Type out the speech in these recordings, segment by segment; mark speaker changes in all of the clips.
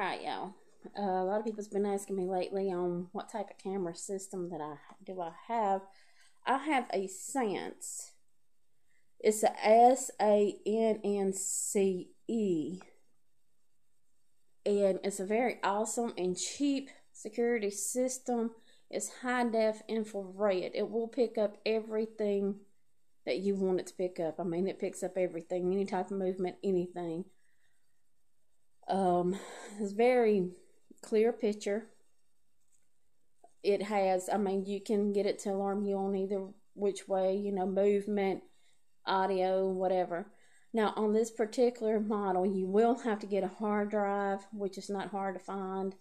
Speaker 1: Alright, y'all. A lot of people's been asking me lately on what type of camera system that I have. I have a Sannce. It's a Sannce. And it's a very awesome and cheap security system. It's high def infrared. It will pick up everything that you want it to pick up. I mean, it picks up everything, any type of movement, anything. It's very clear picture. It has, I mean, you can get it to alarm you on either which way, you know, movement, audio, whatever. Now, on this particular model, you will have to get a hard drive, which is not hard to find.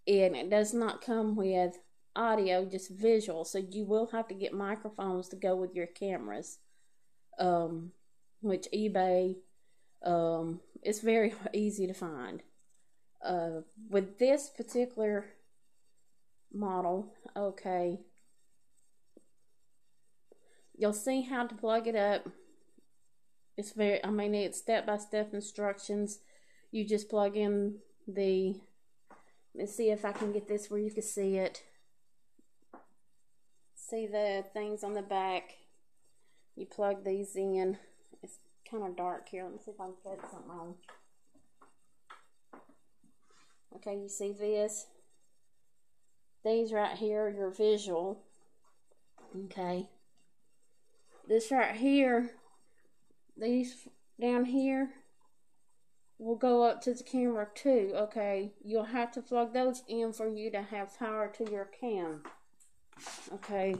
Speaker 1: And it does not come with audio, just visual. So you will have to get microphones to go with your cameras, which eBay, it's very easy to find. With this particular model, okay, you'll see how to plug it up. It's very, I mean, it's step-by-step instructions. You just plug in the, let's see if I can get this where you can see it. See the things on the back. You plug these in. It's kind of dark here. Let me see if I can get something on. Okay, you see this? These right here are your visual. Okay. This right here, these down here will go up to the camera too. Okay, you'll have to plug those in for you to have power to your cam. Okay.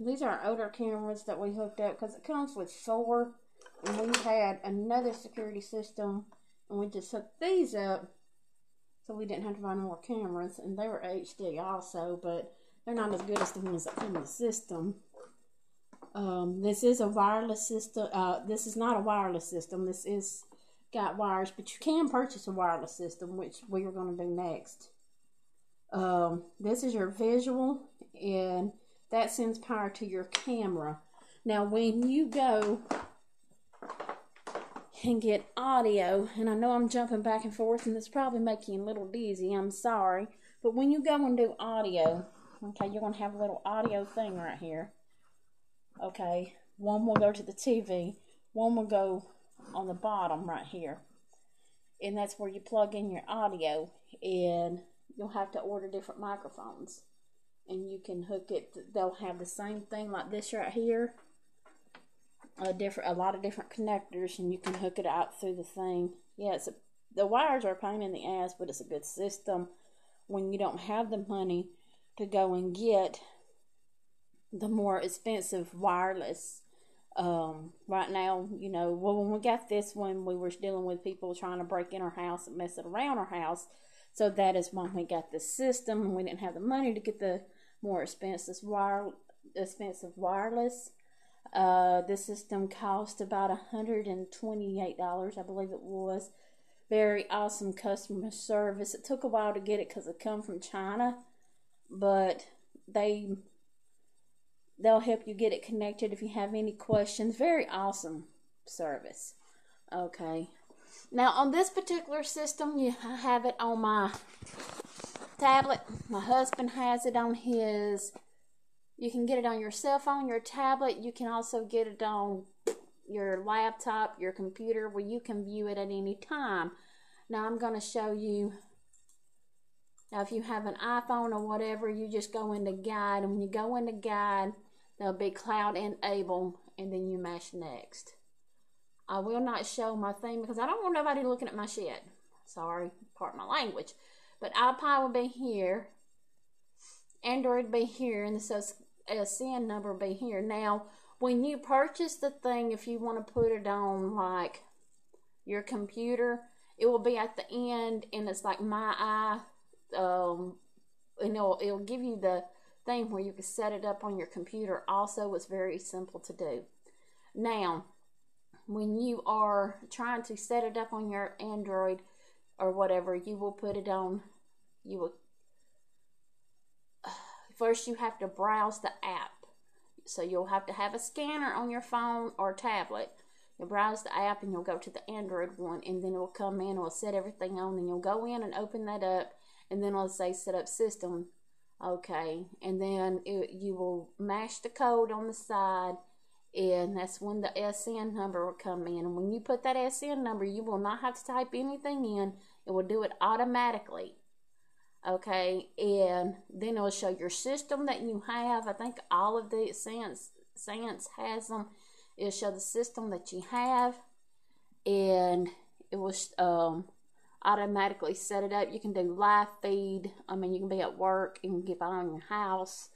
Speaker 1: These are older cameras that we hooked up because it comes with 4, and we had another security system and we just hooked these up so we didn't have to buy more cameras, and they were HD also, but they're not as good as the ones that come in the system. This is a wireless system. This is not a wireless system. This is got wires, but you can purchase a wireless system, which we are going to do next. This is your visual, and that sends power to your camera. Now, when you go and get audio, and I know I'm jumping back and forth, and this probably making you a little dizzy, I'm sorry, but when you go and do audio, okay, you're going to have a little audio thing right here. Okay, one will go to the TV, one will go on the bottom right here, and that's where you plug in your audio, and you'll have to order different microphones, and you can hook it. They'll have the same thing like this right here, a lot of different connectors, and you can hook it out through the thing. Yeah, the wires are a pain in the ass, but it's a good system when you don't have the money to go and get the more expensive wireless. Right now, you know, well, when we got this one, we were dealing with people trying to break in our house and mess it around our house. So that is when we got this system, and we didn't have the money to get the more expensive wireless. This system cost about $128, I believe it was. Very awesome customer service. It took a while to get it because it come from China, but they'll help you get it connected if you have any questions. Very awesome service. Okay. Now, on this particular system, I have it on my tablet. My husband has it on his. You can get it on your cell phone, your tablet. You can also get it on your laptop, your computer, where you can view it at any time. Now, I'm going to show you. Now, if you have an iPhone or whatever, you just go into guide. And when you go into guide, there'll be cloud enable, and then you mash next. I will not show my thing because I don't want nobody looking at my shit. Sorry, pardon my language. But iPod will be here. Android will be here, and the SN number will be here. Now, when you purchase the thing, if you want to put it on like your computer, it will be at the end, and it's like my eye. And it'll give you the thing where you can set it up on your computer. Also, it's very simple to do. Now, when you are trying to set it up on your Android or whatever, you will put it on. You will first you have to browse the app. So you'll have to have a scanner on your phone or tablet. You'll browse the app and you'll go to the Android one, and then it will come in, it will set everything on, and you'll go in and open that up, and then it'll say set up system. Okay, and then you will mash the code on the side, and that's when the SN number will come in. And when you put that SN number, you will not have to type anything in. It will do it automatically. Okay, and then it will show your system that you have. I think all of the Sannce has them. It'll show the system that you have, and it will automatically set it up. You can do live feed. I mean, you can be at work and keep an eye on your house.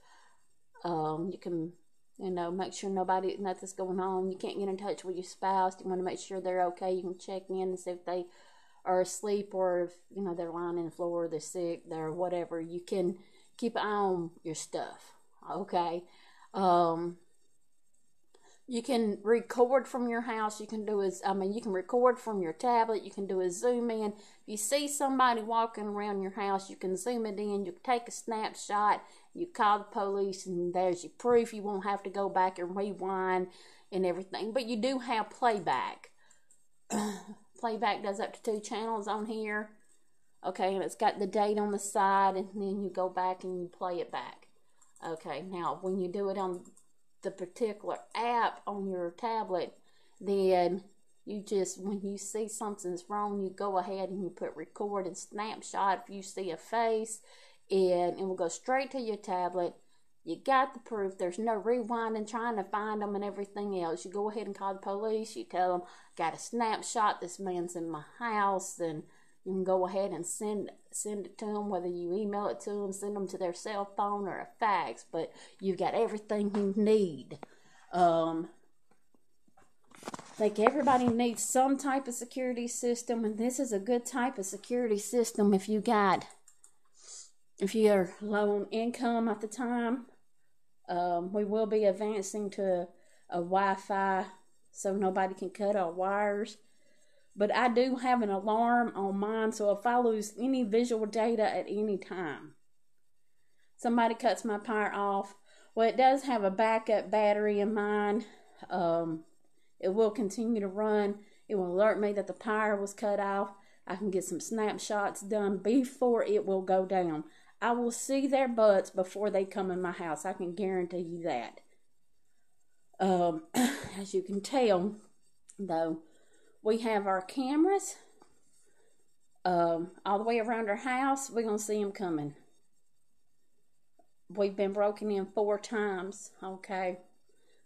Speaker 1: You can, make sure nothing's going on. You can't get in touch with your spouse. You want to make sure they're okay. You can check in and see if they are asleep, or if they're lying on the floor, they're sick, they're whatever. You can keep an eye on your stuff. Okay. You can record from your house. You can record from your tablet. You can do a zoom in. If you see somebody walking around your house, you can zoom it in. You can take a snapshot. You call the police, and there's your proof. You won't have to go back and rewind and everything. But you do have playback. Playback does up to 2 channels on here. Okay, and it's got the date on the side, and then you go back and you play it back. Okay, now when you do it on the particular app on your tablet, then you just, when you see something's wrong, you go ahead and you put record and snapshot if you see a face, and it will go straight to your tablet. You got the proof. There's no rewinding, trying to find them and everything else. You go ahead and call the police. You tell them, got a snapshot, this man's in my house, and you can go ahead and send it to them, whether you email it to them, send them to their cell phone or a fax, but you've got everything you need. I think everybody needs some type of security system, and this is a good type of security system if you're low on income at the time. We will be advancing to a Wi-Fi so nobody can cut our wires. But I do have an alarm on mine, so if I lose any visual data at any time, somebody cuts my power off, well, it does have a backup battery in mine. It will continue to run. It will alert me that the power was cut off. I can get some snapshots done before it will go down. I will see their butts before they come in my house. I can guarantee you that. As you can tell, though, we have our cameras all the way around our house. We're going to see them coming. We've been broken in 4 times, okay?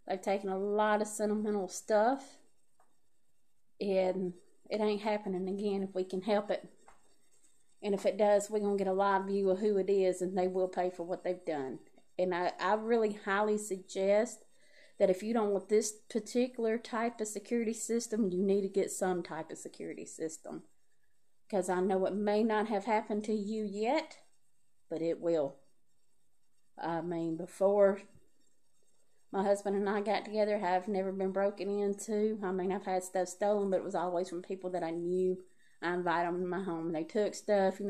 Speaker 1: They've taken a lot of sentimental stuff, and it ain't happening again if we can help it. And if it does, we're going to get a live view of who it is, and they will pay for what they've done. And I really highly suggest that if you don't want this particular type of security system, you need to get some type of security system. Because I know it may not have happened to you yet, but it will. I mean, before my husband and I got together, I've never been broken into. I mean, I've had stuff stolen, but it was always from people that I knew. I invite them to my home, and they took stuff,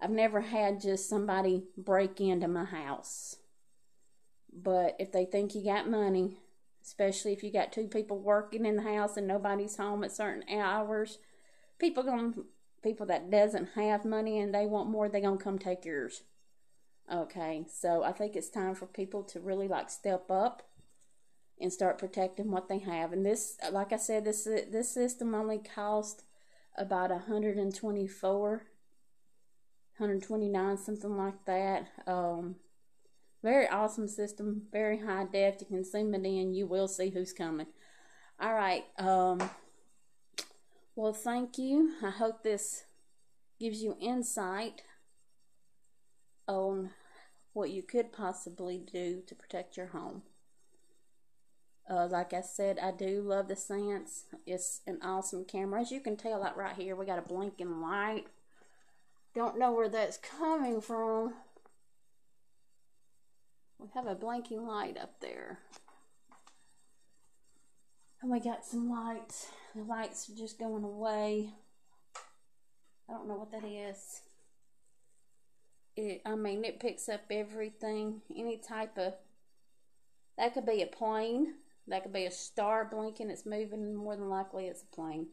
Speaker 1: I've never had just somebody break into my house. But if they think you got money, especially if you got 2 people working in the house and nobody's home at certain hours, people that doesn't have money and they want more, they gonna come take yours. Okay, so I think it's time for people to really step up and start protecting what they have. And this, like I said, this system only cost about $129, something like that. Very awesome system, very high def. You can zoom it in, you will see who's coming. All right, well, thank you. I hope this gives you insight on what you could possibly do to protect your home. Like I said, I do love the Sannce. It's an awesome camera. As you can tell, right here, we got a blinking light. Don't know where that's coming from. We have a blinking light up there. And we got some lights. The lights are just going away. I don't know what that is. It picks up everything. Any type of That could be a plane. That could be a star blinking. It's moving. More than likely, it's a plane.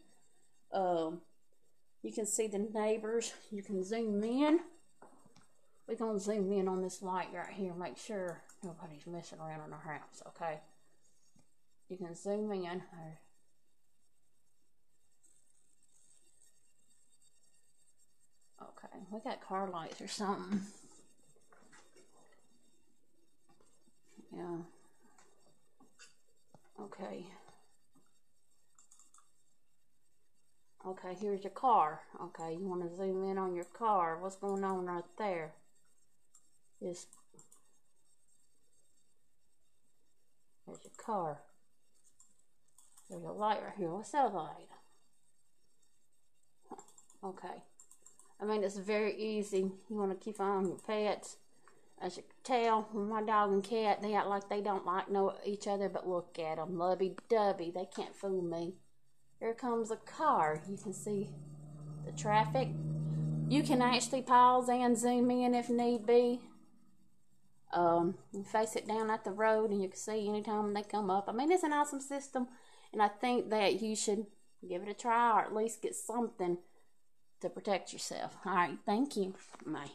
Speaker 1: You can see the neighbors. You can zoom in. We're going to zoom in on this light right here. Make sure nobody's messing around in our house, okay? You can zoom in. Okay, we got car lights or something. Yeah. Okay. Okay, here's your car. Okay, you want to zoom in on your car. What's going on right there? There's your car. There's a light right here. What's that light? Okay. I mean, it's very easy. You want to keep on your pets. As you can tell, my dog and cat, they act like they don't know each other, but look at them. Lovey-dovey. They can't fool me. Here comes a car. You can see the traffic. You can actually pause and zoom in if need be. You face it down at the road and you can see anytime they come up. I mean, it's an awesome system, and I think that you should give it a try or at least get something to protect yourself. All right, thank you. Bye.